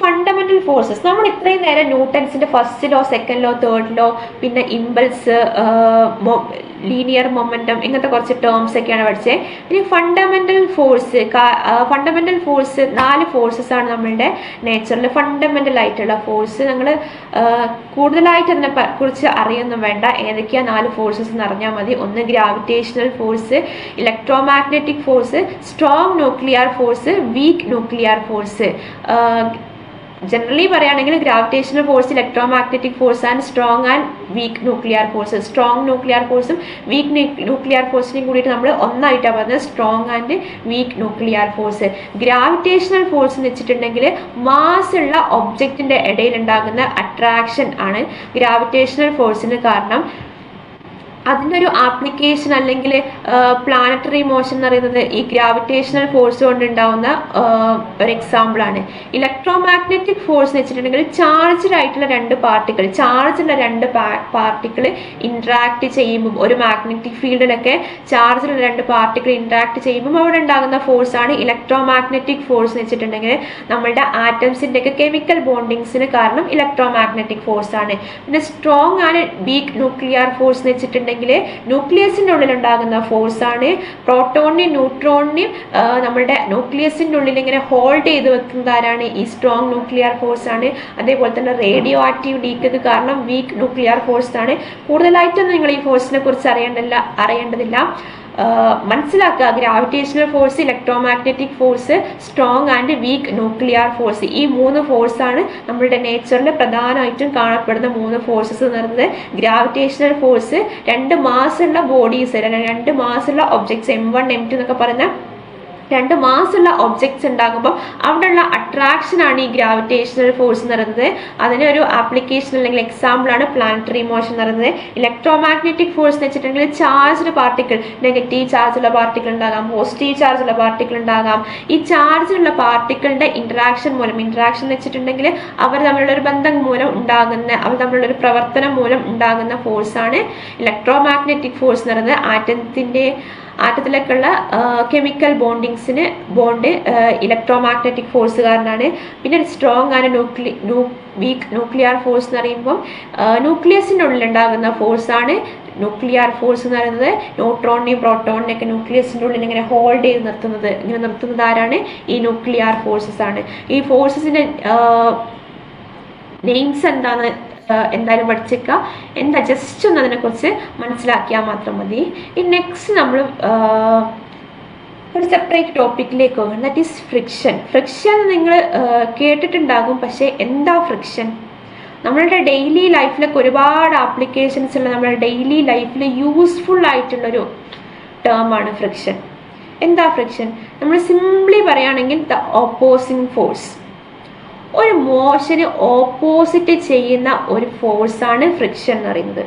Fundamental forces. നമ്മൾ ഇത്രയും നേരം ന്യൂട്ടൺസിന്റെ first law, second law, third law, പിന്നെ ഇമ്പൾസ്, ലീനിയർ മൊമെന്റം, ഇങ്ങനത്തെ കുറച്ച് ടേംസ് ഒക്കെയാണ് പഠിച്ചത്. ഇനി fundamental force. Fundamental force 4 forces ആണ് നമ്മളുടെ നേച്ചറിൽ ഫണ്ടമെന്റൽ ആയിട്ടുള്ള ഫോഴ്സ്. നിങ്ങൾ കൂടുതലായിട്ട് അതിനെ കുറിച്ച് അറിയൊന്നും വേണ്ട, ഏതൊക്കെയാണ് 4 ഫോഴ്സസ് എന്ന് അറിഞ്ഞാൽ മതി. ഒന്ന് gravitational force, electromagnetic force, strong nuclear force, weak nuclear force. Generally പറയുകയാണെങ്കിൽ gravitational force, electromagnetic force and strong and weak nuclear force. Strong nuclear ഫോഴ്സും വീക്ക് ന്യൂക്ലിയർ ഫോഴ്സിനെയും കൂടിയിട്ട് നമ്മൾ ഒന്നായിട്ടാണ് പറഞ്ഞത്, strong and weak nuclear force. Gravitational force എന്ന് വെച്ചിട്ടുണ്ടെങ്കിൽ mass ഉള്ള ഒബ്ജക്റ്റിന്റെ ഇടയിൽ ഉണ്ടാകുന്ന അട്രാക്ഷൻ ആണ് ഗ്രാവിറ്റേഷണൽ ഫോഴ്സിന് കാരണം. അതിൻ്റെ ഒരു ആപ്ലിക്കേഷൻ അല്ലെങ്കിൽ പ്ലാനറ്ററി മോഷൻ എന്ന് പറയുന്നത് ഈ ഗ്രാവിറ്റേഷണൽ ഫോഴ്സ് കൊണ്ടുണ്ടാവുന്ന ഒരു എക്സാമ്പിളാണ്. ഇലക്ട്രോമാഗ്നറ്റിക് ഫോഴ്സ് എന്ന് വെച്ചിട്ടുണ്ടെങ്കിൽ ചാർജ്ഡ് ആയിട്ടുള്ള 2 പാർട്ടിക്കിൾ, ചാർജുള്ള 2 പാർട്ടിക്കിൾ ഇൻട്രാക്ട് ചെയ്യുമ്പോൾ, ഒരു മാഗ്നറ്റിക് ഫീൽഡിലൊക്കെ ചാർജുള്ള 2 പാർട്ടിക്കിൾ ഇൻട്രാക്ട് ചെയ്യുമ്പോൾ അവിടെ ഉണ്ടാകുന്ന ഫോഴ്സാണ് ഇലക്ട്രോമാഗ്നറ്റിക് ഫോഴ്സ് എന്ന് വെച്ചിട്ടുണ്ടെങ്കിൽ. നമ്മളുടെ ആറ്റംസിൻ്റെ ഒക്കെ കെമിക്കൽ ബോണ്ടിങ്സിന് കാരണം ഇലക്ട്രോമാഗ്നറ്റിക് ഫോഴ്സ് ആണ്. പിന്നെ സ്ട്രോങ് ആണ് വീക്ക് ന്യൂക്ലിയർ ഫോഴ്സ് എന്ന് വെച്ചിട്ടുണ്ടെങ്കിൽ ന്യൂക്ലിയസിന്റെ ഉള്ളിൽ ഉണ്ടാകുന്ന ഫോഴ്സ് ആണ്. പ്രോട്ടോണിനെയും ന്യൂട്രോണിനെയും നമ്മുടെ ന്യൂക്ലിയസിന്റെ ഉള്ളിൽ ഇങ്ങനെ ഹോൾഡ് ചെയ്ത് വെക്കുന്നത് ആരാണ്? ഈ സ്ട്രോങ് ന്യൂക്ലിയർ ഫോഴ്സ് ആണ്. അതേപോലെ തന്നെ റേഡിയോ ആക്റ്റീവ് ലീക്ക് കാരണം വീക്ക് ന്യൂക്ലിയർ ഫോഴ്സ് ആണ്. കൂടുതലായിട്ടൊന്നും നിങ്ങൾ ഈ ഫോഴ്സിനെ കുറിച്ച് അറിയേണ്ടതില്ല. മനസ്സിലാക്കുക, gravitational force, electromagnetic force, strong and weak nuclear force, ഈ 3 ഫോഴ്സാണ് നമ്മളുടെ നേച്ചറിൽ പ്രധാനമായിട്ടും കാണപ്പെടുന്ന 3 ഫോഴ്സസ് എന്ന് പറയുന്നത്. ഗ്രാവിറ്റേഷണൽ ഫോഴ്സ് 2 മാസുള്ള ബോഡീസ്, 2 മാസുള്ള ഒബ്ജക്ട്സ്, M1 M2 എന്നൊക്കെ പറയുന്ന 2 മാസുള്ള ഒബ്ജക്ട്സ് ഉണ്ടാകുമ്പോൾ അവിടെയുള്ള അട്രാക്ഷൻ ആണ് ഈ ഗ്രാവിറ്റേഷണൽ ഫോഴ്സ് എന്ന് പറയുന്നത്. അതിനൊരു ആപ്ലിക്കേഷൻ അല്ലെങ്കിൽ എക്സാമ്പിൾ ആണ് പ്ലാനറ്ററി മോഷൻ എന്ന് പറയുന്നത്. ഇലക്ട്രോമാഗ്നറ്റിക് ഫോഴ്സ് എന്ന് വെച്ചിട്ടുണ്ടെങ്കിൽ ചാർജ്ഡ് പാർട്ടിക്കിൾ, നെഗറ്റീവ് ചാർജുള്ള പാർട്ടിക്കിൾ ഉണ്ടാകാം, പോസിറ്റീവ് ചാർജുള്ള പാർട്ടിക്കിൾ ഉണ്ടാകാം. ഈ ചാർജുള്ള പാർട്ടിക്കിളിന്റെ ഇന്ററാക്ഷൻ എന്ന് വെച്ചിട്ടുണ്ടെങ്കിൽ അവർ തമ്മിലുള്ള ഒരു ബന്ധം മൂലം ഉണ്ടാകുന്ന, അവർ തമ്മിലുള്ള ഒരു പ്രവർത്തനം മൂലം ഉണ്ടാകുന്ന ഫോഴ്സാണ് ഇലക്ട്രോമാഗ്നറ്റിക് ഫോഴ്സ് എന്ന് പറയുന്നത്. ആറ്റത്തിലേക്കുള്ള കെമിക്കൽ ബോണ്ടിങ്സിന് ഇലക്ട്രോമാഗ്നറ്റിക് ഫോഴ്സ് കാരണമാണ്. പിന്നെ strong and weak nuclear force എന്ന് പറയുമ്പോൾ ന്യൂക്ലിയസിൻ്റെ ഉള്ളിൽ ഉണ്ടാകുന്ന ഫോഴ്സാണ് ന്യൂക്ലിയർ ഫോഴ്സ് എന്ന് പറയുന്നത്. ന്യൂട്രോണിനെയും പ്രോട്ടോണിനെയൊക്കെ ന്യൂക്ലിയസിൻ്റെ ഉള്ളിൽ ഇങ്ങനെ ഹോൾഡ് ചെയ്ത് നിർത്തുന്നത് ആരാണ്? ഈ ന്യൂക്ലിയർ ഫോഴ്സസ് ആണ്. ഈ ഫോഴ്സസിന്റെ നെയിംസ് എന്തായാലും പഠിച്ചേക്കുക. ജസ്റ്റ് ഒന്ന് അതിനെക്കുറിച്ച് മനസ്സിലാക്കിയാൽ മാത്രം മതി. ഇനി നെക്സ്റ്റ് നമ്മൾ ഒരു സെപ്പറേറ്റ് ടോപ്പിക്കിലേക്ക് പോകുന്നത്, ദാറ്റ് ഈസ് ഫ്രിക്ഷൻ. ഫ്രിക്ഷൻ നിങ്ങൾ കേട്ടിട്ടുണ്ടാകും, പക്ഷേ എന്താ ഫ്രിക്ഷൻ? നമ്മളുടെ ഡെയിലി ലൈഫിലൊക്കെ ഒരുപാട് ആപ്ലിക്കേഷൻസ് ഉള്ള, നമ്മുടെ ഡെയിലി ലൈഫിൽ യൂസ്ഫുൾ ആയിട്ടുള്ളൊരു ടേമാണ് ഫ്രിക്ഷൻ. എന്താ ഫ്രിക്ഷൻ? നമ്മൾ സിംപ്ലി പറയുകയാണെങ്കിൽ ദ ഓപ്പോസിങ് ഫോഴ്സ്, ഒരു മോഷന് ഓപ്പോസിറ്റ് ചെയ്യുന്ന ഒരു ഫോഴ്സാണ് ഫ്രിക്ഷൻ എന്ന് പറയുന്നത്.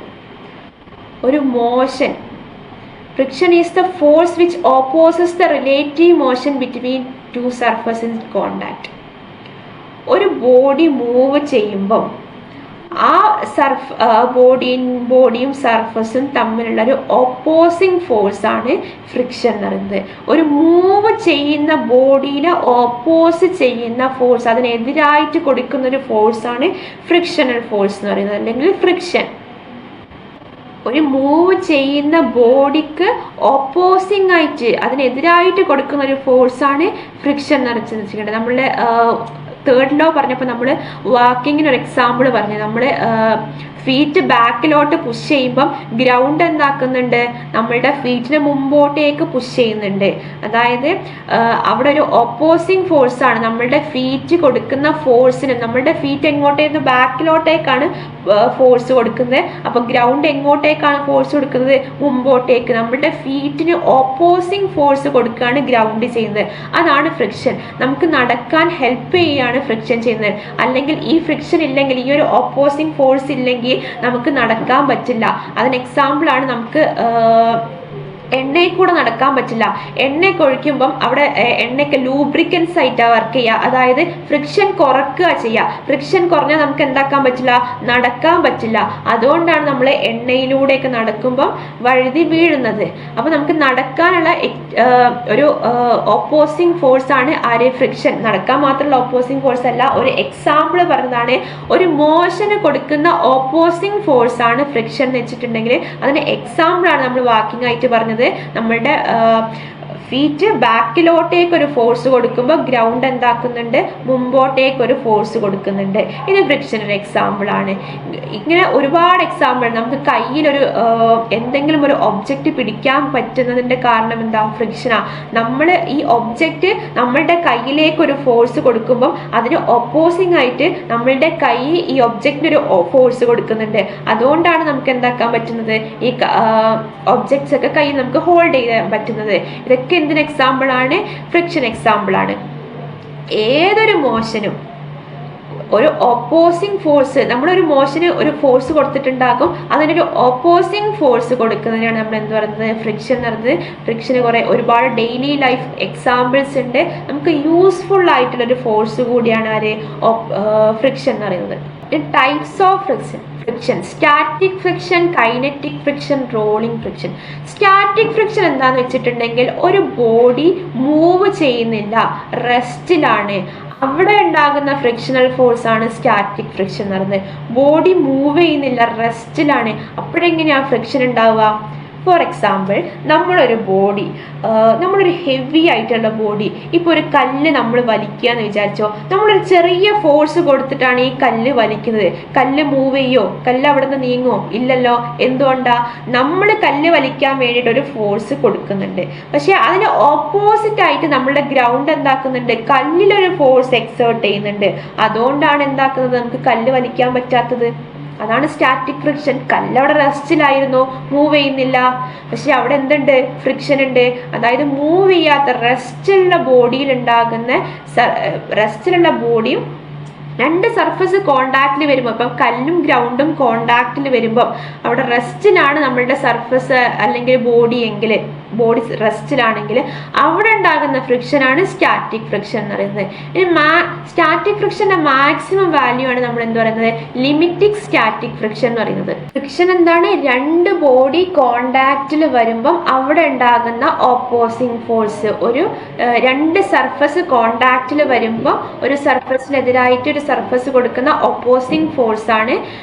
ഒരു motion, friction is the force which opposes the relative motion between 2 surface in contact. ഒരു ബോഡി മൂവ് ചെയ്യുമ്പം ആ ബോഡിയും സർഫസും തമ്മിലുള്ള ഒരു ഓപ്പോസിങ് ഫോഴ്സ് ആണ് ഫ്രിക്ഷൻ എന്ന് പറയുന്നത്. ഒരു മൂവ് ചെയ്യുന്ന ബോഡീനെ ഓപ്പോസിറ്റ് ചെയ്യുന്ന ഫോഴ്സ്, അതിനെതിരായിട്ട് കൊടുക്കുന്ന ഒരു ഫോഴ്സാണ് ഫ്രിക്ഷണൽ ഫോഴ്സ് എന്ന് പറയുന്നത്, അല്ലെങ്കിൽ ഫ്രിക്ഷൻ. ഒരു മൂവ് ചെയ്യുന്ന ബോഡിക്ക് ഓപ്പോസിങ് ആയിട്ട്, അതിനെതിരായിട്ട് കൊടുക്കുന്ന ഒരു ഫോഴ്സാണ് ഫ്രിക്ഷൻ എന്ന് വെച്ചിട്ടുണ്ടെങ്കിൽ. നമ്മളുടെ തേർഡ് ലോ പറഞ്ഞപ്പോൾ നമ്മൾ വാക്കിങ്ങിന് ഒരു എക്സാമ്പിൾ പറഞ്ഞു. നമ്മൾ ഫീറ്റ് ബാക്കിലോട്ട് പുഷ് ചെയ്യുമ്പം ഗ്രൗണ്ട് എന്താക്കുന്നുണ്ട്? നമ്മളുടെ ഫീറ്റിന് മുമ്പോട്ടേക്ക് പുഷ് ചെയ്യുന്നുണ്ട്. അതായത് അവിടെ ഒരു ഓപ്പോസിങ് ഫോഴ്സാണ്. നമ്മളുടെ ഫീറ്റ് കൊടുക്കുന്ന ഫോഴ്സിന്, നമ്മളുടെ ഫീറ്റ് എങ്ങോട്ടേക്ക്, ബാക്കിലോട്ടേക്കാണ് ഫോഴ്സ് കൊടുക്കുന്നത്. അപ്പം ഗ്രൗണ്ട് എങ്ങോട്ടേക്കാണ് ഫോഴ്സ് കൊടുക്കുന്നത്? മുമ്പോട്ടേക്ക്. നമ്മളുടെ ഫീറ്റിന് ഓപ്പോസിങ് ഫോഴ്സ് കൊടുക്കുകയാണ് ഗ്രൗണ്ട് ചെയ്യുന്നത്. അതാണ് ഫ്രിക്ഷൻ. നമുക്ക് നടക്കാൻ ഹെൽപ്പ് ചെയ്യുകയാണ് ഫ്രിക്ഷൻ ചെയ്യുന്നത്. അല്ലെങ്കിൽ ഈ ഫ്രിക്ഷൻ ഇല്ലെങ്കിൽ, ഈ ഒരു ഓപ്പോസിങ് ഫോഴ്സ് ഇല്ലെങ്കിൽ നമുക്ക് നടക്കാൻ പറ്റില്ല. അതിന് എക്സാമ്പിൾ ആണ് നമുക്ക് എണ്ണയിൽ കൂടെ നടക്കാൻ പറ്റില്ല. എണ്ണയൊക്കെ ഒഴിക്കുമ്പം അവിടെ എണ്ണയൊക്കെ ലൂബ്രിക്കൻസ് ആയിട്ടാണ് വർക്ക് ചെയ്യുക. അതായത് ഫ്രിക്ഷൻ കുറക്കുക ചെയ്യുക. ഫ്രിക്ഷൻ കുറഞ്ഞാൽ നമുക്ക് എന്താക്കാൻ പറ്റില്ല, നടക്കാൻ പറ്റില്ല. അതുകൊണ്ടാണ് നമ്മൾ എണ്ണയിലൂടെയൊക്കെ നടക്കുമ്പം വഴുതി വീഴുന്നത്. അപ്പൊ നമുക്ക് നടക്കാനുള്ള ഒരു ഓപ്പോസിങ് ഫോഴ്സ് ആണ് ആര്, ഫ്രിക്ഷൻ. നടക്കാൻ മാത്രമുള്ള ഓപ്പോസിങ് ഫോഴ്സ് അല്ല. ഒരു എക്സാമ്പിൾ പറഞ്ഞതാണ്, ഒരു മോഷന് കൊടുക്കുന്ന ഓപ്പോസിങ് ഫോഴ്സ് ആണ് ഫ്രിക്ഷൻ എന്ന് വെച്ചിട്ടുണ്ടെങ്കിൽ അതിന് എക്സാമ്പിൾ ആണ് നമ്മൾ വാക്കിംഗ് ആയിട്ട് പറഞ്ഞത്. നമ്മളുടെ ഫീറ്റ് ബാക്കിലോട്ടേക്ക് ഒരു ഫോഴ്സ് കൊടുക്കുമ്പോൾ ഗ്രൗണ്ട് എന്താക്കുന്നുണ്ട്, മുമ്പോട്ടേക്ക് ഒരു ഫോഴ്സ് കൊടുക്കുന്നുണ്ട്. ഇത് ഫ്രിക്ഷൻ ഒരു എക്സാമ്പിൾ ആണ്. ഇങ്ങനെ ഒരുപാട് എക്സാമ്പിൾ. നമുക്ക് കയ്യിലൊരു എന്തെങ്കിലും ഒരു ഒബ്ജക്റ്റ് പിടിക്കാൻ പറ്റുന്നതിന്റെ കാരണം എന്താ, ഫ്രിക്ഷനാ. നമ്മൾ ഈ ഒബ്ജക്റ്റ് നമ്മളുടെ കയ്യിലേക്ക് ഒരു ഫോഴ്സ് കൊടുക്കുമ്പോൾ അതിന് ഒപ്പോസിങ് ആയിട്ട് നമ്മളുടെ കൈ ഈ ഒബ്ജക്റ്റിന് ഒരു ഫോഴ്സ് കൊടുക്കുന്നുണ്ട്. അതുകൊണ്ടാണ് നമുക്ക് എന്താക്കാൻ പറ്റുന്നത്, ഈ ഒബ്ജക്ട്സ് ഒക്കെ കൈ നമുക്ക് ഹോൾഡ് ചെയ്യാൻ പറ്റുന്നത്. ഇതൊക്കെ എന്തിന് എക്സാമ്പിൾ ആണ്, ഫ്രിക്ഷൻ എക്സാമ്പിൾ ആണ്. ഏതൊരു മോഷനും ഒരു ഓപ്പോസിങ് ഫോഴ്സ്, നമ്മളൊരു മോഷന് ഒരു ഫോഴ്സ് കൊടുത്തിട്ടുണ്ടാകും, അതിനൊരു ഓപ്പോസിങ് ഫോഴ്സ് കൊടുക്കുന്നതിനാണ് നമ്മൾ എന്ത് പറയുന്നത്, ഫ്രിക്ഷൻ എന്ന് പറയുന്നത്. ഫ്രിക്ഷന് കുറെ ഒരുപാട് ഡെയിലി ലൈഫ് എക്സാമ്പിൾസ് ഉണ്ട്. നമുക്ക് യൂസ്ഫുൾ ആയിട്ടുള്ള ഒരു ഫോഴ്സ് കൂടിയാണ് ആര്, ഫ്രിക്ഷൻ എന്ന് പറയുന്നത്. Types of friction: static friction, kinetic friction, rolling friction. Static friction എന്താന്ന് വെച്ചിട്ടുണ്ടെങ്കിൽ ഒരു ബോഡി മൂവ് ചെയ്യുന്നില്ല, റെസ്റ്റിലാണ്, അവിടെ ഉണ്ടാകുന്ന ഫ്രിക്ഷണൽ ഫോഴ്സ് ആണ് സ്റ്റാറ്റിക് ഫ്രിക്ഷൻ എന്ന് പറയുന്നത്. ബോഡി മൂവ് ചെയ്യുന്നില്ല, റെസ്റ്റിലാണ്, അപ്പോഴെങ്ങനെയാ ഫ്രിക്ഷൻ ഉണ്ടാവുക? ഫോർ എക്സാമ്പിൾ, നമ്മളൊരു ഹെവി ആയിട്ടുള്ള ബോഡി, ഇപ്പോൾ ഒരു കല്ല് നമ്മൾ വലിക്കുക എന്ന് വിചാരിച്ചോ, നമ്മളൊരു ചെറിയ ഫോഴ്സ് കൊടുത്തിട്ടാണ് ഈ കല്ല് വലിക്കുന്നത്. കല്ല് മൂവ് ചെയ്യോ, കല്ല് അവിടെ നിന്ന് നീങ്ങോ? ഇല്ലല്ലോ. എന്തുകൊണ്ടാ? നമ്മൾ കല്ല് വലിക്കാൻ വേണ്ടിയിട്ട് ഒരു ഫോഴ്സ് കൊടുക്കുന്നുണ്ട്. പക്ഷെ അതിന് ഓപ്പോസിറ്റ് ആയിട്ട് നമ്മളുടെ ഗ്രൗണ്ട് എന്താക്കുന്നുണ്ട്, കല്ലിലൊരു ഫോഴ്സ് എക്സേർട്ട് ചെയ്യുന്നുണ്ട്. അതുകൊണ്ടാണ് എന്താക്കുന്നത്, നമുക്ക് കല്ല് വലിക്കാൻ പറ്റാത്തത്. അതാണ് സ്റ്റാറ്റിക് ഫ്രിക്ഷൻ. കല്ലവിടെ റെസ്റ്റിലായിരുന്നു, മൂവ് ചെയ്യുന്നില്ല. പക്ഷെ അവിടെ എന്തുണ്ട്, ഫ്രിക്ഷൻ ഉണ്ട്. അതായത് മൂവ് ചെയ്യാത്ത റെസ്റ്റിലുള്ള ബോഡിയും രണ്ട് സർഫസ് കോണ്ടാക്റ്റിൽ വരുമ്പോൾ, ഇപ്പം കല്ലും ഗ്രൗണ്ടും കോണ്ടാക്റ്റിൽ വരുമ്പോൾ അവിടെ റെസ്റ്റിലാണ് നമ്മളുടെ സർഫസ് അല്ലെങ്കിൽ ബോഡി എങ്കിൽ, ബോഡി റെസ്റ്റിലാണെങ്കിൽ അവിടെ ഉണ്ടാകുന്ന ഫ്രിക്ഷനാണ് സ്റ്റാറ്റിക് ഫ്രിക്ഷൻ എന്ന് പറയുന്നത്. ഇനി സ്റ്റാറ്റിക് ഫ്രിക്ഷന്റെ മാക്സിമം വാല്യൂ ആണ് നമ്മൾ എന്ത് പറയുന്നത്, ലിമിറ്റിംഗ് സ്റ്റാറ്റിക് ഫ്രിക്ഷൻ എന്ന് പറയുന്നത്. ഫ്രിക്ഷൻ എന്താണ്, രണ്ട് ബോഡി കോണ്ടാക്റ്റിൽ വരുമ്പം അവിടെ ഉണ്ടാകുന്ന ഓപ്പോസിങ് ഫോഴ്സ്. ഒരു രണ്ട് സർഫസ് കോണ്ടാക്റ്റിൽ വരുമ്പോൾ ഒരു സർഫസിനെതിരായിട്ട് ഒരു സർഫസ് കൊടുക്കുന്ന ഓപ്പോസിങ് ഫോഴ്സ് ആണ്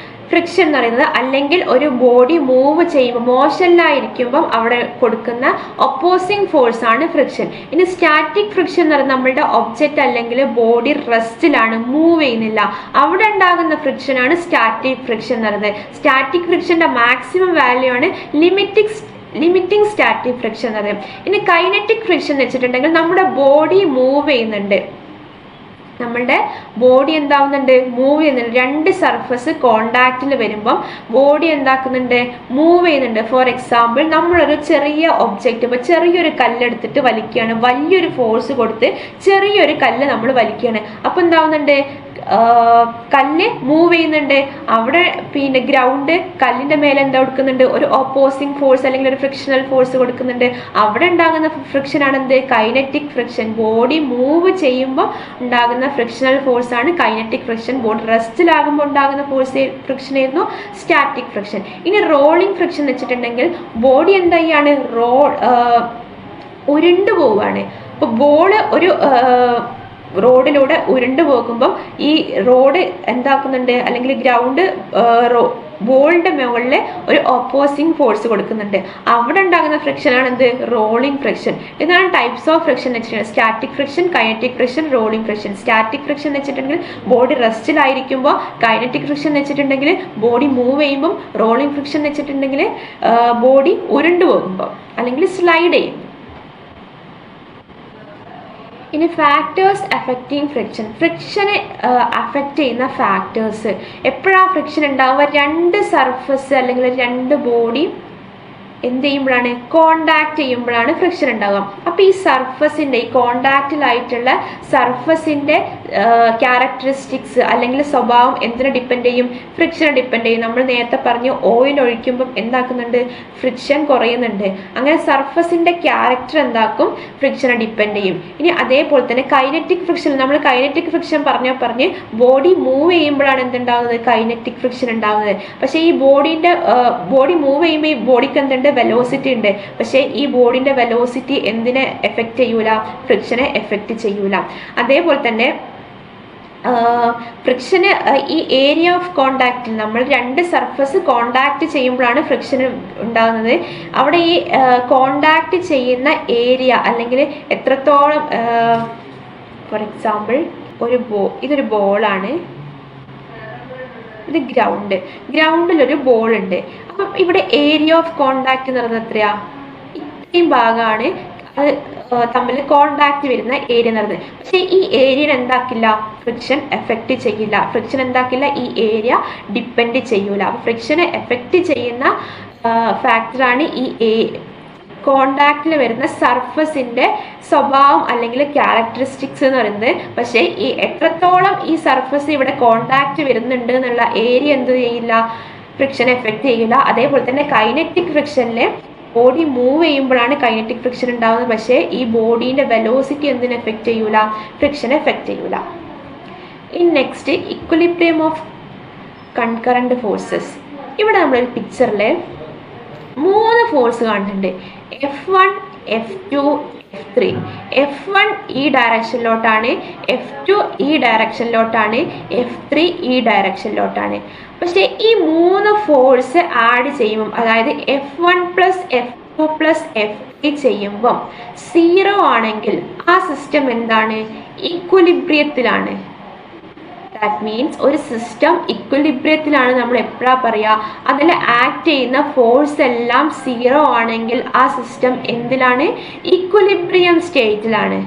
ഫ്രിക്ഷൻ എന്ന് പറയുന്നത്. അല്ലെങ്കിൽ ഒരു ബോഡി മൂവ് ചെയ്യുമ്പോൾ, മോഷനിലായിരിക്കുമ്പം അവിടെ കൊടുക്കുന്ന ഒപ്പോസിങ് ഫോഴ്സ് ആണ് ഫ്രിക്ഷൻ. ഇനി സ്റ്റാറ്റിക് ഫ്രിക്ഷൻ എന്ന് പറയുന്നത് നമ്മളുടെ ഒബ്ജക്റ്റ് അല്ലെങ്കിൽ ബോഡി റെസ്റ്റിലാണ്, മൂവ് ചെയ്യുന്നില്ല, അവിടെ ഉണ്ടാകുന്ന ഫ്രിക്ഷൻ ആണ് സ്റ്റാറ്റിക് ഫ്രിക്ഷൻ എന്ന് പറയുന്നത്. സ്റ്റാറ്റിക് ഫ്രിക്ഷന്റെ മാക്സിമം വാല്യൂ ആണ് ലിമിറ്റിംഗ് സ്റ്റാറ്റിക് ഫ്രിക്ഷൻ എന്ന് പറയുന്നത്. ഇനി കൈനറ്റിക് ഫ്രിക്ഷൻ എന്ന് വെച്ചിട്ടുണ്ടെങ്കിൽ നമ്മുടെ ബോഡി മൂവ് ചെയ്യുന്നുണ്ട്, നമ്മളുടെ ബോഡി എന്താവുന്നുണ്ട്, മൂവ് ചെയ്യുന്നുണ്ട്. രണ്ട് സർഫസ് കോണ്ടാക്റ്റിൽ വരുമ്പം ബോഡി എന്താക്കുന്നുണ്ട്, മൂവ് ചെയ്യുന്നുണ്ട്. ഫോർ എക്സാമ്പിൾ, നമ്മളൊരു ചെറിയ ഒബ്ജക്റ്റ്, ഇപ്പോൾ ചെറിയൊരു കല്ലെടുത്തിട്ട് വലിക്കുകയാണ്, വലിയൊരു ഫോഴ്സ് കൊടുത്ത് ചെറിയൊരു കല്ല് നമ്മൾ വലിക്കുകയാണ്. അപ്പം എന്താവുന്നുണ്ട്, കല്ല് മൂവ് ചെയ്യുന്നുണ്ട്. അവിടെ പിന്നെ ഗ്രൗണ്ട് കല്ലിന്റെ മേലെ എന്താ കൊടുക്കുന്നുണ്ട്, ഒരു ഓപ്പോസിങ് ഫോഴ്സ് അല്ലെങ്കിൽ ഒരു ഫ്രിക്ഷണൽ ഫോഴ്സ് കൊടുക്കുന്നുണ്ട്. അവിടെ ഉണ്ടാകുന്ന ഫ്രിക്ഷൻ ആണ് എന്ത്, കൈനറ്റിക് ഫ്രിക്ഷൻ. ബോഡി മൂവ് ചെയ്യുമ്പോൾ ഉണ്ടാകുന്ന ഫ്രിക്ഷണൽ ഫോഴ്സ് ആണ് കൈനറ്റിക് ഫ്രിക്ഷൻ. ബോഡി റെസ്റ്റിലാകുമ്പോൾ ഉണ്ടാകുന്ന ഫ്രിക്ഷൻ ആയിരുന്നു സ്റ്റാറ്റിക് ഫ്രിക്ഷൻ. ഇനി റോളിംഗ് ഫ്രിക്ഷൻ എന്ന് വെച്ചിട്ടുണ്ടെങ്കിൽ ബോഡി എന്താ ചെയ്യാണ്, ഉരുണ്ടു പോവുകയാണ്. അപ്പോൾ ബോള് ഒരു റോഡിലൂടെ ഉരുണ്ടു പോകുമ്പം ഈ റോഡ് എന്താക്കുന്നുണ്ട്, അല്ലെങ്കിൽ ഗ്രൗണ്ട് ബോളിന്റെ മുകളിൽ ഒരു ഓപ്പോസിങ് ഫോഴ്സ് കൊടുക്കുന്നുണ്ട്. അവിടെ ഉണ്ടാകുന്ന ഫ്രിക്ഷൻ ആണ് എന്ത്, റോളിംഗ് ഫ്രിക്ഷൻ. ഇതാണ് ടൈപ്സ് ഓഫ് ഫ്രിക്ഷൻ എന്ന് വെച്ചിട്ടുണ്ടെങ്കിൽ static friction, kinetic friction, rolling friction. Static friction എന്ന് വെച്ചിട്ടുണ്ടെങ്കിൽ ബോഡി റെസ്റ്റിലായിരിക്കുമ്പോൾ, കൈനറ്റിക് ഫ്രിക്ഷൻ എന്ന് വെച്ചിട്ടുണ്ടെങ്കിൽ ബോഡി മൂവ് ചെയ്യുമ്പോൾ, റോളിംഗ് ഫ്രിക്ഷൻ എന്ന് വെച്ചിട്ടുണ്ടെങ്കിൽ ബോഡി ഉരുണ്ടു പോകുമ്പോൾ അല്ലെങ്കിൽ സ്ലൈഡ് ചെയ്യും. ഇനി ഫാക്ടേഴ്സ് അഫക്റ്റിംഗ് ഫ്രിക്ഷൻ. ഫ്രിക്ഷനെ അഫക്റ്റ് ചെയ്യുന്ന ഫാക്ടേഴ്സ്. എപ്പോഴാണ് ഫ്രിക്ഷൻ ഉണ്ടാവുക, രണ്ട് സർഫസ് അല്ലെങ്കിൽ രണ്ട് ബോഡി എന്ത് ചെയ്യുമ്പോഴാണ്, കോണ്ടാക്ട് ചെയ്യുമ്പോഴാണ് ഫ്രിക്ഷൻ ഉണ്ടാവുക. അപ്പോൾ ഈ സർഫസിന്റെ, ഈ കോണ്ടാക്റ്റിലായിട്ടുള്ള സർഫസിന്റെ ക്യാരക്ടറിസ്റ്റിക്സ് അല്ലെങ്കിൽ സ്വഭാവം എന്തിനെ ഡിപ്പെൻഡ് ചെയ്യും? ഫ്രിക്ഷനെ ഡിപ്പെൻഡ് ചെയ്യും. നമ്മൾ നേരത്തെ പറഞ്ഞു ഓയിൽ ഒഴിക്കുമ്പം എന്താക്കുന്നുണ്ട്? ഫ്രിക്ഷൻ കുറയുന്നുണ്ട്. അങ്ങനെ സർഫസിന്റെ ക്യാരക്ടർ എന്താക്കും? ഫ്രിക്ഷനെ ഡിപ്പെൻഡ് ചെയ്യും. ഇനി അതേപോലെ തന്നെ കൈനറ്റിക് ഫ്രിക്ഷൻ, നമ്മൾ കൈനറ്റിക് ഫ്രിക്ഷൻ പറഞ്ഞ് ബോഡി മൂവ് ചെയ്യുമ്പോഴാണ് എന്തുണ്ടാവുന്നത്? കൈനറ്റിക് ഫ്രിക്ഷൻ ഉണ്ടാവുന്നത്. പക്ഷേ ഈ ബോഡി മൂവ് ചെയ്യുമ്പോൾ ഈ ബോഡിക്ക് എന്തുണ്ട്? വെലോസിറ്റി ഉണ്ട്. പക്ഷേ ഈ ബോഡിന്റെ വെലോസിറ്റി എന്തിനെ എഫക്റ്റ് ചെയ്യൂല? ഫ്രിക്ഷനെ എഫക്റ്റ് ചെയ്യൂല. അതേപോലെ തന്നെ ഫ്രിക്ഷന് ഈ ഏരിയ ഓഫ് കോണ്ടാക്റ്റിൽ നമ്മൾ രണ്ട് സർഫസ് കോണ്ടാക്ട് ചെയ്യുമ്പോഴാണ് ഫ്രിക്ഷൻ ഉണ്ടാകുന്നത്. അവിടെ ഈ കോണ്ടാക്ട് ചെയ്യുന്ന ഏരിയ അല്ലെങ്കിൽ എത്രത്തോളം, ഫോർ എക്സാമ്പിൾ ഇതൊരു ബോളാണ്, ഇത് ഗ്രൗണ്ടിലൊരു ബോൾ ഉണ്ട്. അപ്പം ഇവിടെ ഏരിയ ഓഫ് കോണ്ടാക്ട് എന്ന് പറയുന്നത് എത്രയാ? ഇത്രയും ഭാഗമാണ് അത് തമ്മിൽ കോണ്ടാക്ട് വരുന്ന ഏരിയ എന്ന് പറയുന്നത്. പക്ഷേ ഈ ഏരിയ എന്താക്കില്ല? ഫ്രിക്ഷൻ എഫക്റ്റ് ചെയ്യില്ല. ഫ്രിക്ഷൻ എന്താക്കില്ല? ഈ ഏരിയ ഡിപ്പെൻഡ് ചെയ്യൂല. ഫ്രിക്ഷനെ എഫക്റ്റ് ചെയ്യുന്ന ഫാക്ടറാണ് ഈ കോണ്ടാക്റ്റിൽ വരുന്ന സർഫസിന്റെ സ്വഭാവം അല്ലെങ്കിൽ ക്യാരക്ടറിസ്റ്റിക്സ് എന്ന് പറയുന്നത്. പക്ഷേ ഈ എത്രത്തോളം ഈ സർഫസ് ഇവിടെ കോണ്ടാക്ട് വരുന്നുണ്ട് എന്നുള്ള ഏരിയ എന്ത് ചെയ്യില്ല? ഫ്രിക്ഷൻ എഫക്റ്റ് ചെയ്യില്ല. അതേപോലെ തന്നെ കൈനറ്റിക് ഫ്രിക്ഷനിൽ ബോഡി മൂവ് ചെയ്യുമ്പോഴാണ് കൈനറ്റിക് ഫ്രിക്ഷൻ ഉണ്ടാകുന്നത്. പക്ഷേ ഈ ബോഡീൻ്റെ വെലോസിറ്റി എന്തിനെ എഫക്റ്റ് ചെയ്യൂല? ഫ്രിക്ഷനെ എഫക്റ്റ് ചെയ്യൂല. ഇനി next equilibrium of concurrent forces. ഇവിടെ നമ്മളൊരു പിക്ചറിൽ 3 ഫോഴ്സ് കാണുന്നുണ്ട്. F1, F2, F3. F1 ഈ ഡയറക്ഷനിലോട്ടാണ്, F2 ഈ ഡയറക്ഷനിലോട്ടാണ്, F3 ഈ ഡയറക്ഷനിലോട്ടാണ്. പക്ഷേ ഈ 3 ഫോഴ്സ് ആഡ് ചെയ്യുമ്പം, അതായത് F1 plus F2 plus F3 ചെയ്യുമ്പം 0 ആണെങ്കിൽ ആ സിസ്റ്റം എന്താണ്? ഇക്വലിബ്രിയത്തിലാണ്. ദാറ്റ് മീൻസ് ഒരു സിസ്റ്റം ഇക്വലിബ്രിയത്തിലാണ് നമ്മൾ എപ്പോഴാണ് പറയുക? അതിൽ ആക്ട് ചെയ്യുന്ന ഫോഴ്സ് എല്ലാം 0 ആണെങ്കിൽ ആ സിസ്റ്റം എന്തിലാണ്? ഇക്വലിബ്രിയം സ്റ്റേറ്റിലാണ്.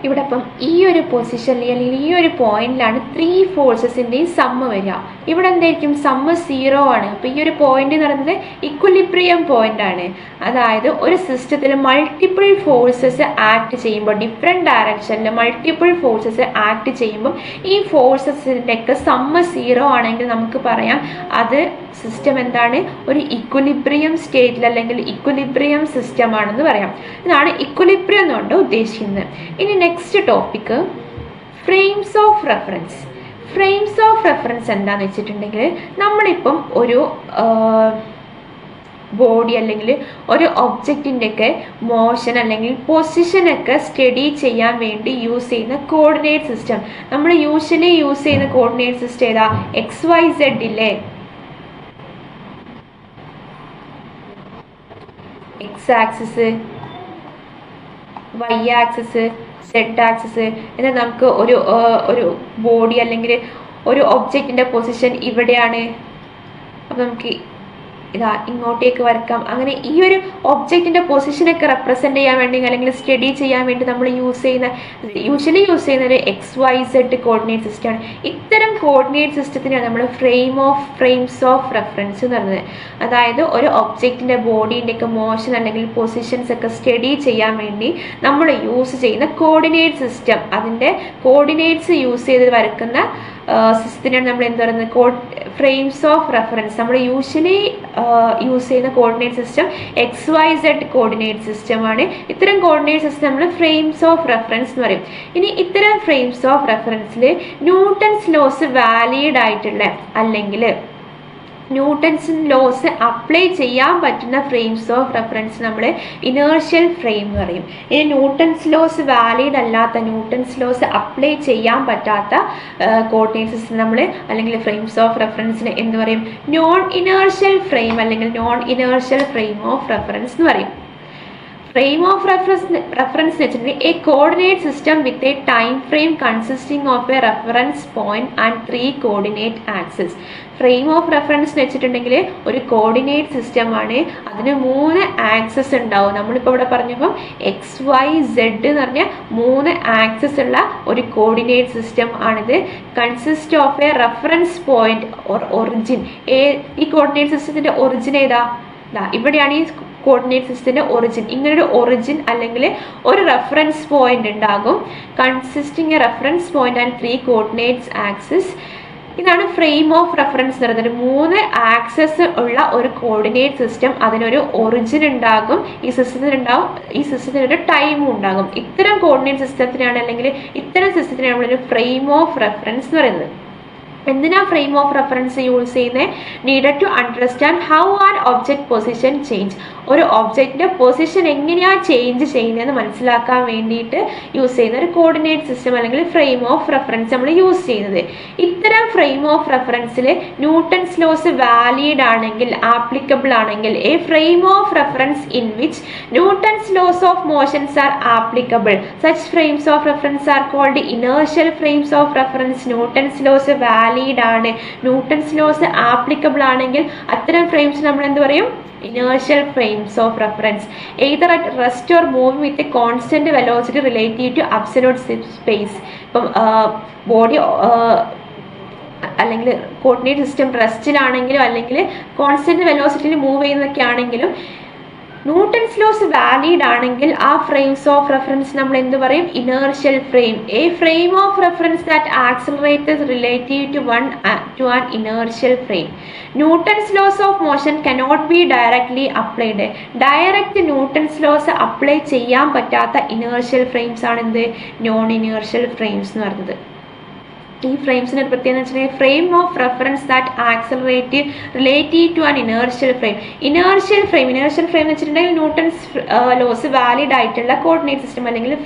ഇവിടെ അപ്പം ഈ ഒരു പൊസിഷനിൽ അല്ലെങ്കിൽ ഈ ഒരു പോയിന്റിലാണ് 3 ഫോഴ്സസിൻ്റെയും സമ്മ് വരിക. ഇവിടെ എന്തായിരിക്കും? സമ്മ് 0 ആണ്. അപ്പോൾ ഈ ഒരു പോയിന്റ് എന്ന് പറയുന്നത് ഇക്വലിബ്രിയം പോയിന്റ് ആണ്. അതായത് ഒരു സിസ്റ്റത്തിൽ മൾട്ടിപ്പിൾ ഫോഴ്സസ് ആക്ട് ചെയ്യുമ്പോൾ, ഡിഫറെൻറ്റ് ഡയറക്ഷനിൽ മൾട്ടിപ്പിൾ ഫോഴ്സസ് ആക്ട് ചെയ്യുമ്പോൾ ഈ ഫോഴ്സസിൻ്റെ ഒക്കെ സമ്മ് 0 ആണെങ്കിൽ നമുക്ക് പറയാം അത് സിസ്റ്റം എന്താണ്? ഒരു ഇക്വലിബ്രിയം സ്റ്റേറ്റിൽ അല്ലെങ്കിൽ ഇക്വലിബ്രിയം സിസ്റ്റം ആണെന്ന് പറയാം. ഇതാണ് ഇക്വലിബ്രിയം എന്നുകൊണ്ട് ഉദ്ദേശിക്കുന്നത്. ഇനി next topic frames of reference. Frames of reference എന്താണെന്ന് വെച്ചിട്ടുണ്ടെങ്കിൽ, നമ്മളിപ്പം ഒരു ബോഡി അല്ലെങ്കിൽ ഒരു ഒബ്ജക്റ്റിൻ്റെ ഒക്കെ മോഷൻ അല്ലെങ്കിൽ പൊസിഷനൊക്കെ സ്റ്റഡി ചെയ്യാൻ വേണ്ടി യൂസ് ചെയ്യുന്ന കോർഡിനേറ്റ് സിസ്റ്റം. നമ്മൾ യൂഷ്വലി യൂസ് ചെയ്യുന്ന കോർഡിനേറ്റ് സിസ്റ്റം ഏതാ? XYZ ഇല്ലേ? X axis, Y axis, Z axis. എന്നാൽ നമുക്ക് ഒരു ബോഡി അല്ലെങ്കിൽ ഒരു ഒബ്ജക്റ്റിൻ്റെ പൊസിഷൻ ഇവിടെയാണ്. അപ്പോൾ നമുക്ക് ഇതാ ഇങ്ങോട്ടേക്ക് വരക്കാം. അങ്ങനെ ഈ ഒരു ഒബ്ജക്റ്റിൻ്റെ പൊസിഷനൊക്കെ റെപ്രസെൻ്റ് ചെയ്യാൻ വേണ്ടി അല്ലെങ്കിൽ സ്റ്റഡി ചെയ്യാൻ വേണ്ടി നമ്മൾ യൂഷ്വലി യൂസ് ചെയ്യുന്ന ഒരു XYZ കോർഡിനേറ്റ് സിസ്റ്റമാണ്. ഇത്തരം കോർഡിനേറ്റ് സിസ്റ്റത്തിനാണ് നമ്മൾ ഫ്രെയിംസ് ഓഫ് റെഫറൻസ് എന്ന് പറയുന്നത്. അതായത് ഒരു ഒബ്ജക്റ്റിൻ്റെ ബോഡീൻ്റെയൊക്കെ മോഷൻ അല്ലെങ്കിൽ പൊസിഷൻസ് ഒക്കെ സ്റ്റഡി ചെയ്യാൻ വേണ്ടി നമ്മൾ യൂസ് ചെയ്യുന്ന കോർഡിനേറ്റ് സിസ്റ്റം, അതിൻ്റെ കോർഡിനേറ്റ്സ് യൂസ് ചെയ്ത് വരക്കുന്ന സിസ്റ്റത്തിനാണ് നമ്മൾ എന്ത് പറയുന്നത്? Frames of reference. നമ്മൾ യൂഷ്വലി യൂസ് ചെയ്യുന്ന കോർഡിനേറ്റ് സിസ്റ്റം XYZ കോർഡിനേറ്റ് സിസ്റ്റമാണ്. ഇത്തരം കോർഡിനേറ്റ് സിസ്റ്റം നമ്മൾ ഫ്രെയിംസ് ഓഫ് റെഫറൻസ് എന്ന് പറയും. ഇനി ഇത്തരം ഫ്രെയിംസ് ഓഫ് റെഫറൻസിൽ ന്യൂട്ടൺസ് ലോസ് വാലിഡ് ആയിട്ടുള്ള അല്ലെങ്കിൽ ന്യൂട്ടൺസ് ലോസ് അപ്ലൈ ചെയ്യാൻ പറ്റുന്ന ഫ്രെയിംസ് ഓഫ് റെഫറൻസ് നമ്മൾ ഇനേർഷ്യൽ ഫ്രെയിം എന്ന് പറയും. ഇനി ന്യൂട്ടൺസ് ലോസ് വാലിഡ് അല്ലാത്ത, ന്യൂട്ടൺസ് ലോസ് അപ്ലൈ ചെയ്യാൻ പറ്റാത്ത കോർഡിനേറ്റ് സിസ്റ്റം നമ്മൾ അല്ലെങ്കിൽ ഫ്രെയിംസ് ഓഫ് റെഫറൻസിന് എന്ന് പറയും? നോൺ ഇനേർഷ്യൽ ഫ്രെയിം അല്ലെങ്കിൽ non inertial frame of reference എന്ന് പറയും. Frame of reference വെച്ചിട്ടുണ്ടെങ്കിൽ a coordinate system with a time frame consisting of a reference point and 3 coordinate axes. Frame of reference വെച്ചിട്ടുണ്ടെങ്കിൽ ഒരു coordinate system ആണ്. അതിന് 3 access ഉണ്ടാവും. നമ്മളിപ്പോൾ ഇവിടെ പറഞ്ഞപ്പോൾ XYZ എന്ന് പറഞ്ഞ 3 ആക്സസ് ഉള്ള ഒരു കോർഡിനേറ്റ് സിസ്റ്റം ആണിത്. Consist of A reference point or origin. ഈ കോർഡിനേറ്റ് സിസ്റ്റത്തിന്റെ ഒറിജിൻ ഏതാ? ഇവിടെയാണ് ഈ കോർഡിനേറ്റ് സിസ്റ്റത്തിന്റെ ഒറിജിൻ. ഇങ്ങനൊരു ഒറിജിൻ അല്ലെങ്കിൽ ഒരു റെഫറൻസ് പോയിന്റ് ഉണ്ടാകും, consisting A reference point and 3 coordinates axis. ഇതാണ് ഫ്രെയിം ഓഫ് റെഫറൻസ് എന്ന് പറയുന്നത്. 3 ആക്സസ് ഉള്ള ഒരു കോർഡിനേറ്റ് സിസ്റ്റം, അതിനൊരു ഒറിജിൻ ഉണ്ടാകും, ഈ സിസ്റ്റത്തിന് ഒരു ടൈമും ഉണ്ടാകും. ഇത്തരം കോർഡിനേറ്റ് സിസ്റ്റത്തിനാണ് അല്ലെങ്കിൽ ഇത്തരം സിസ്റ്റത്തിനാണ് നമ്മളൊരു ഫ്രെയിം ഓഫ് റെഫറൻസ് എന്ന് പറയുന്നത്. എന്തിനാ ഫ്രെയിം ഓഫ് റെഫറൻസ് യൂസ് ചെയ്യുന്നത്? Needed to understand how an object position change. ഒരു ഒബ്ജക്റ്റിന്റെ പൊസിഷൻ എങ്ങനെയാണ് ചേഞ്ച് ചെയ്യുന്നതെന്ന് മനസ്സിലാക്കാൻ വേണ്ടിയിട്ട് യൂസ് ചെയ്യുന്ന ഒരു കോർഡിനേറ്റ് സിസ്റ്റം അല്ലെങ്കിൽ ഫ്രെയിം ഓഫ് റെഫറൻസ് നമ്മൾ യൂസ് ചെയ്യുന്നത്. ഇത്തരം ഫ്രെയിം ഓഫ് റെഫറൻസിൽ ന്യൂട്ടൺസ് ലോസ് വാലിഡ് ആണെങ്കിൽ, ആപ്ലിക്കബിൾ ആണെങ്കിൽ, a frame of reference in which Newton's laws of motions are applicable, such frames of reference are called inertial frames of reference. Newton's laws valid ആണ്, Newton's laws applicable ആണെങ്കിൽ അത്തരം frames നമ്മൾ എന്ത് പറയും? inertial frames of reference, either at rest or moving with a constant velocity relative to absolute space. ഇപ്പം body അല്ലെങ്കിൽ coordinate system റെസ്റ്റിലാണെങ്കിലും അല്ലെങ്കിൽ constant വെലോസിറ്റിയിൽ move ചെയ്യുന്നതൊക്കെ ആണെങ്കിലും ന്യൂട്ടൺസ് ലോസ് വാലിഡ് ആണെങ്കിൽ ആ ഫ്രെയിംസ് ഓഫ് റെഫറൻസ് നമ്മൾ എന്ത് പറയും? Inertial frame. A frame of reference that accelerates relative to an inertial frame. Newton's laws of motion cannot be directly applied. Direct Newton's laws apply ചെയ്യാൻ പറ്റാത്ത inertial frames ആണ് എന്ത്? Non inertial frames എന്ന് പറയുന്നത്. ഈ ഫ്രെയിംസിന് ഒരു പ്രത്യേകത എന്ന് വെച്ചിട്ടുണ്ടെങ്കിൽ frame of reference that accelerate relative to an inertial frame. Inertial frame എന്ന് വെച്ചിട്ടുണ്ടെങ്കിൽ ന്യൂട്ടൺസ് ലോസ് വാലിഡ് ആയിട്ടുള്ള കോർഡിനേറ്റ് സിസ്റ്റം അല്ലെങ്കിൽ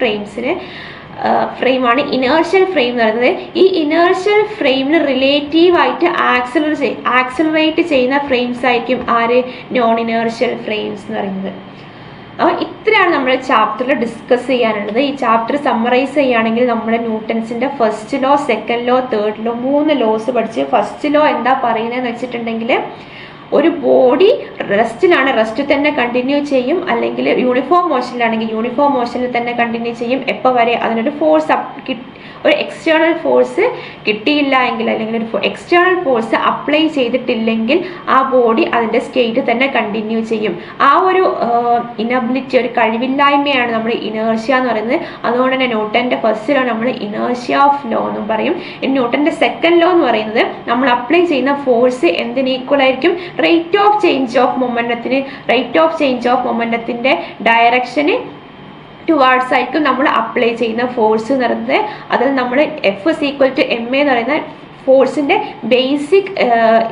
ഫ്രെയിമാണ് ഇനേർഷ്യൽ ഫ്രെയിം എന്ന് പറയുന്നത്. ഈ ഇനേർഷ്യൽ ഫ്രെയിമിന് റിലേറ്റീവ് ആയിട്ട് ആക്സിലറേറ്റ് ചെയ്യുന്ന ഫ്രെയിംസ് ആയിരിക്കും ആര്? നോൺ ഇനേർഷ്യൽ ഫ്രെയിംസ് എന്ന് പറയുന്നത്. അപ്പോൾ ഇത്രയാണ് നമ്മൾ ചാപ്റ്ററിൽ ഡിസ്കസ് ചെയ്യാനുള്ളത്. ഈ ചാപ്റ്റർ സമ്മറൈസ് ചെയ്യുകയാണെങ്കിൽ നമ്മുടെ ന്യൂട്ടൺസിൻ്റെ first law, second law, third law, 3 laws പഠിച്ച് ഫസ്റ്റ് ലോ എന്താ പറയുന്നതെന്ന് വെച്ചിട്ടുണ്ടെങ്കിൽ ഒരു ബോഡി റെസ്റ്റിലാണ്, റെസ്റ്റ് തന്നെ കണ്ടിന്യൂ ചെയ്യും, അല്ലെങ്കിൽ യൂണിഫോം മോഷനിലാണെങ്കിൽ യൂണിഫോം മോഷനിൽ തന്നെ കണ്ടിന്യൂ ചെയ്യും. എപ്പോൾ വരെ? അതിനൊരു ഒരു എക്സ്റ്റേണൽ ഫോഴ്സ് കിട്ടിയില്ല എങ്കിൽ അല്ലെങ്കിൽ ഒരു എക്സ്റ്റേണൽ ഫോഴ്സ് അപ്ലൈ ചെയ്തിട്ടില്ലെങ്കിൽ ആ ബോഡി അതിൻ്റെ സ്റ്റേറ്റ് തന്നെ കണ്ടിന്യൂ ചെയ്യും. ആ ഒരു ഇനബിലിറ്റി, ഒരു കഴിവില്ലായ്മയാണ് നമ്മൾ ഇനേർഷ്യ എന്ന് പറയുന്നത്. അതുകൊണ്ട് തന്നെ ന്യൂട്ടൻ്റെ ഫസ്റ്റ് ലോ നമ്മൾ ഇനേർഷ്യ ഓഫ് ലോ എന്നും പറയും. ന്യൂട്ടൻ്റെ സെക്കൻഡ് ലോ എന്ന് പറയുന്നത് നമ്മൾ അപ്ലൈ ചെയ്യുന്ന ഫോഴ്സ് എന്തിന് ഈക്വൽ ആയിരിക്കും? റേറ്റ് ഓഫ് ചേഞ്ച് ഓഫ് മൊമെൻറ്റത്തിൻ്റെ ഡയറക്ഷന് ടുവാർഡ്സ് ആയിരിക്കും നമ്മൾ അപ്ലൈ ചെയ്യുന്ന ഫോഴ്സ് എന്ന് പറയുന്നത്. അതിൽ നമ്മൾ F=ma എന്ന് പറയുന്ന ഫോഴ്സിൻ്റെ ബേസിക്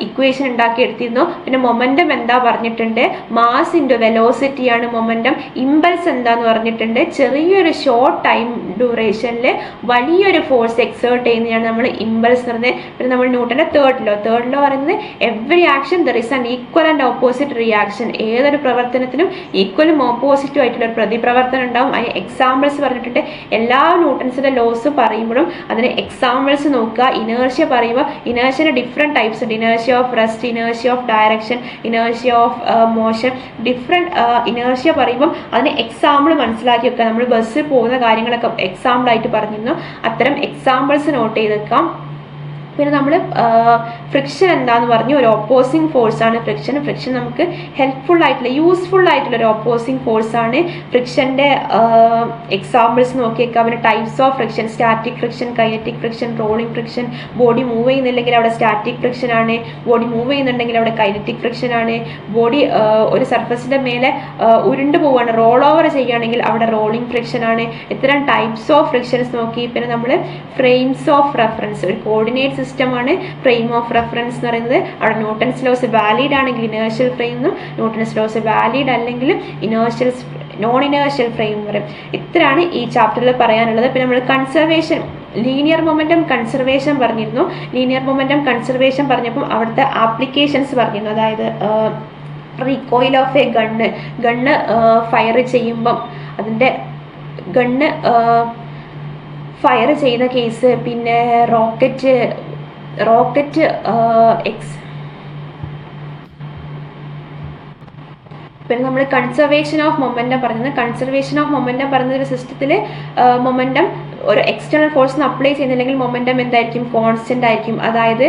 ഇക്വേഷൻ ഉണ്ടാക്കി എടുത്തിരുന്നു. പിന്നെ മൊമെൻറ്റം എന്താ പറഞ്ഞിട്ടുണ്ട്? മാസ് ഇൻറ്റു വെലോസിറ്റിയാണ് മൊമെൻറ്റം. ഇമ്പൾസ് എന്താന്ന് പറഞ്ഞിട്ടുണ്ട്? ചെറിയൊരു ഷോർട്ട് ടൈം ഡ്യൂറേഷനിൽ വലിയൊരു ഫോഴ്സ് എക്സേർട്ട് ചെയ്യുന്നതാണ് നമ്മൾ ഇമ്പൾസ് എന്ന് പറയുന്നത്. പിന്നെ നമ്മൾ ന്യൂട്ടൻ്റെ തേർഡ് ലോ പറയുന്നത് every action there is an equal and opposite reaction. ഏതൊരു പ്രവർത്തനത്തിനും ഈക്വലും ഓപ്പോസിറ്റും ആയിട്ടുള്ള ഒരു പ്രതിപ്രവർത്തനം ഉണ്ടാവും. അതിന് എക്സാമ്പിൾസ് പറഞ്ഞിട്ടുണ്ട്. എല്ലാ ന്യൂട്ടൺസിൻ്റെ ലോസ് പറയുമ്പോഴും അതിന് എക്സാമ്പിൾസ് നോക്കുക. ഇനേർഷ്യ പറയുമ്പോൾ ഇനേർഷ്യന് ഡിഫറെൻറ്റ് ടൈപ്സ് ഉണ്ട്. Inertia of rest, inertia of direction, inertia of motion. Different inertia പറയുമ്പം അതിന് എക്സാമ്പിൾ മനസ്സിലാക്കി വെക്കുക. നമ്മൾ ബസ്സിൽ പോകുന്ന കാര്യങ്ങളൊക്കെ എക്സാമ്പിളായിട്ട് പറഞ്ഞിരുന്നു. അത്തരം എക്സാമ്പിൾസ് നോട്ട് ചെയ്ത് വെക്കാം. പിന്നെ നമ്മൾ ഫ്രിക്ഷൻ എന്താന്ന് പറഞ്ഞു? ഒരു ഓപ്പോസിങ് ഫോഴ്സാണ് ഫ്രിക്ഷൻ നമുക്ക് ഹെൽപ്ഫുൾ ആയിട്ടുള്ള യൂസ്ഫുൾ ആയിട്ടുള്ള ഒരു ഓപ്പോസിങ് ഫോഴ്സാണ്. ഫ്രിക്ഷൻ്റെ എക്സാമ്പിൾസ് നോക്കിയേക്കാം. പിന്നെ types of friction: static friction, kinetic friction, rolling friction. Body move ചെയ്യുന്നില്ലെങ്കിൽ അവിടെ സ്റ്റാറ്റിക് ഫ്രിക്ഷൻ ആണ്, ബോഡി മൂവ് ചെയ്യുന്നുണ്ടെങ്കിൽ അവിടെ കൈനറ്റിക് ഫ്രിക്ഷൻ ആണ്. ബോഡി ഒരു സർഫസിൻ്റെ മേലെ ഉരുണ്ട് പോവുകയാണ്, റോൾ ഓവർ ചെയ്യുകയാണെങ്കിൽ അവിടെ റോളിംഗ് ഫ്രിക്ഷൻ ആണ്. ഇത്തരം ടൈപ്സ് ഓഫ് ഫ്രിക്ഷൻസ് നോക്കി. പിന്നെ നമ്മൾ ഫ്രെയിംസ് ഓഫ് റെഫറൻസ്, ഒരു കോർഡിനേറ്റ് സിസ്റ്റമാണ് ഫ്രെയിം ഓഫ് റെഫറൻസ് എന്ന് പറയുന്നത്. അവിടെ ന്യൂട്ടൺസ് ലോസ് വാലിഡ് ആണെങ്കിൽ ഇനേർഷ്യൽ ഫ്രെയിം എന്നും, ന്യൂട്ടൺസ് ലോസ് വാലിഡ് അല്ലെങ്കിൽ നോൺ ഇനേർഷ്യൽ ഫ്രെയിം എന്ന് പറയും. ഇത്രയാണ് ഈ ചാപ്റ്ററിൽ പറയാനുള്ളത്. പിന്നെ നമ്മൾ കൺസർവേഷൻ, ലീനിയർ മൊമെൻറ്റം കൺസർവേഷൻ പറഞ്ഞിരുന്നു. ലീനിയർ മൊമെൻറ്റം കൺസർവേഷൻ പറഞ്ഞപ്പോൾ അവിടുത്തെ ആപ്ലിക്കേഷൻസ് പറഞ്ഞിരുന്നു. അതായത് recoil of a gun fire ചെയ്യുമ്പം അതിൻ്റെ ഗണ്ണ് ഫയർ ചെയ്യുന്ന കേസ്, പിന്നെ റോക്കറ്റ് പിന്നെ നമ്മൾ കൺസർവേഷൻ ഓഫ് മൊമെൻറ്റം പറഞ്ഞത്. കൺസർവേഷൻ ഓഫ് മൊമെൻറ്റം പറഞ്ഞ ഒരു സിസ്റ്റത്തിൽ മൊമെൻറ്റം ഒരു എക്സ്റ്റേണൽ ഫോഴ്സിന് അപ്ലൈ ചെയ്യുന്നില്ലെങ്കിൽ മൊമെൻറ്റം എന്തായിരിക്കും, കോൺസ്റ്റന്റ് ആയിരിക്കും. അതായത്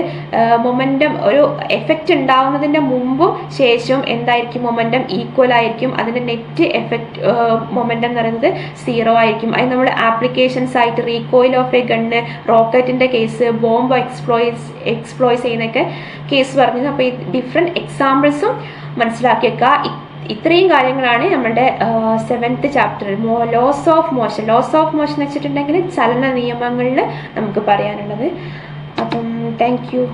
മൊമെൻറ്റം ഒരു എഫക്റ്റ് ഉണ്ടാവുന്നതിൻ്റെ മുമ്പും ശേഷവും എന്തായിരിക്കും, മൊമെൻറ്റം ഈക്വൽ ആയിരിക്കും. അതിൻ്റെ നെറ്റ് എഫക്റ്റ് മൊമെൻറ്റം എന്ന് പറയുന്നത് 0 ആയിരിക്കും. അത് നമ്മൾ ആപ്ലിക്കേഷൻസ് ആയിട്ട് റീകോയിൽ ഓഫ് എ ഗണ്ണ്, റോക്കറ്റിൻ്റെ കേസ്, ബോംബ് എക്സ്പ്ലോയ്സ് ചെയ്യുന്നൊക്കെ കേസ് പറഞ്ഞു. അപ്പോൾ ഈ ഡിഫറെൻറ്റ് എക്സാമ്പിൾസും മനസ്സിലാക്കി വെക്കുക. ഇത്രയും കാര്യങ്ങളാണ് നമ്മുടെ 7th ചാപ്റ്ററിൽ ലോസ് ഓഫ് മോഷൻ എന്ന് വെച്ചിട്ടുണ്ടെങ്കിൽ ചലന നിയമങ്ങളിൽ നമുക്ക് പറയാനുള്ളത്. അപ്പം താങ്ക് യു.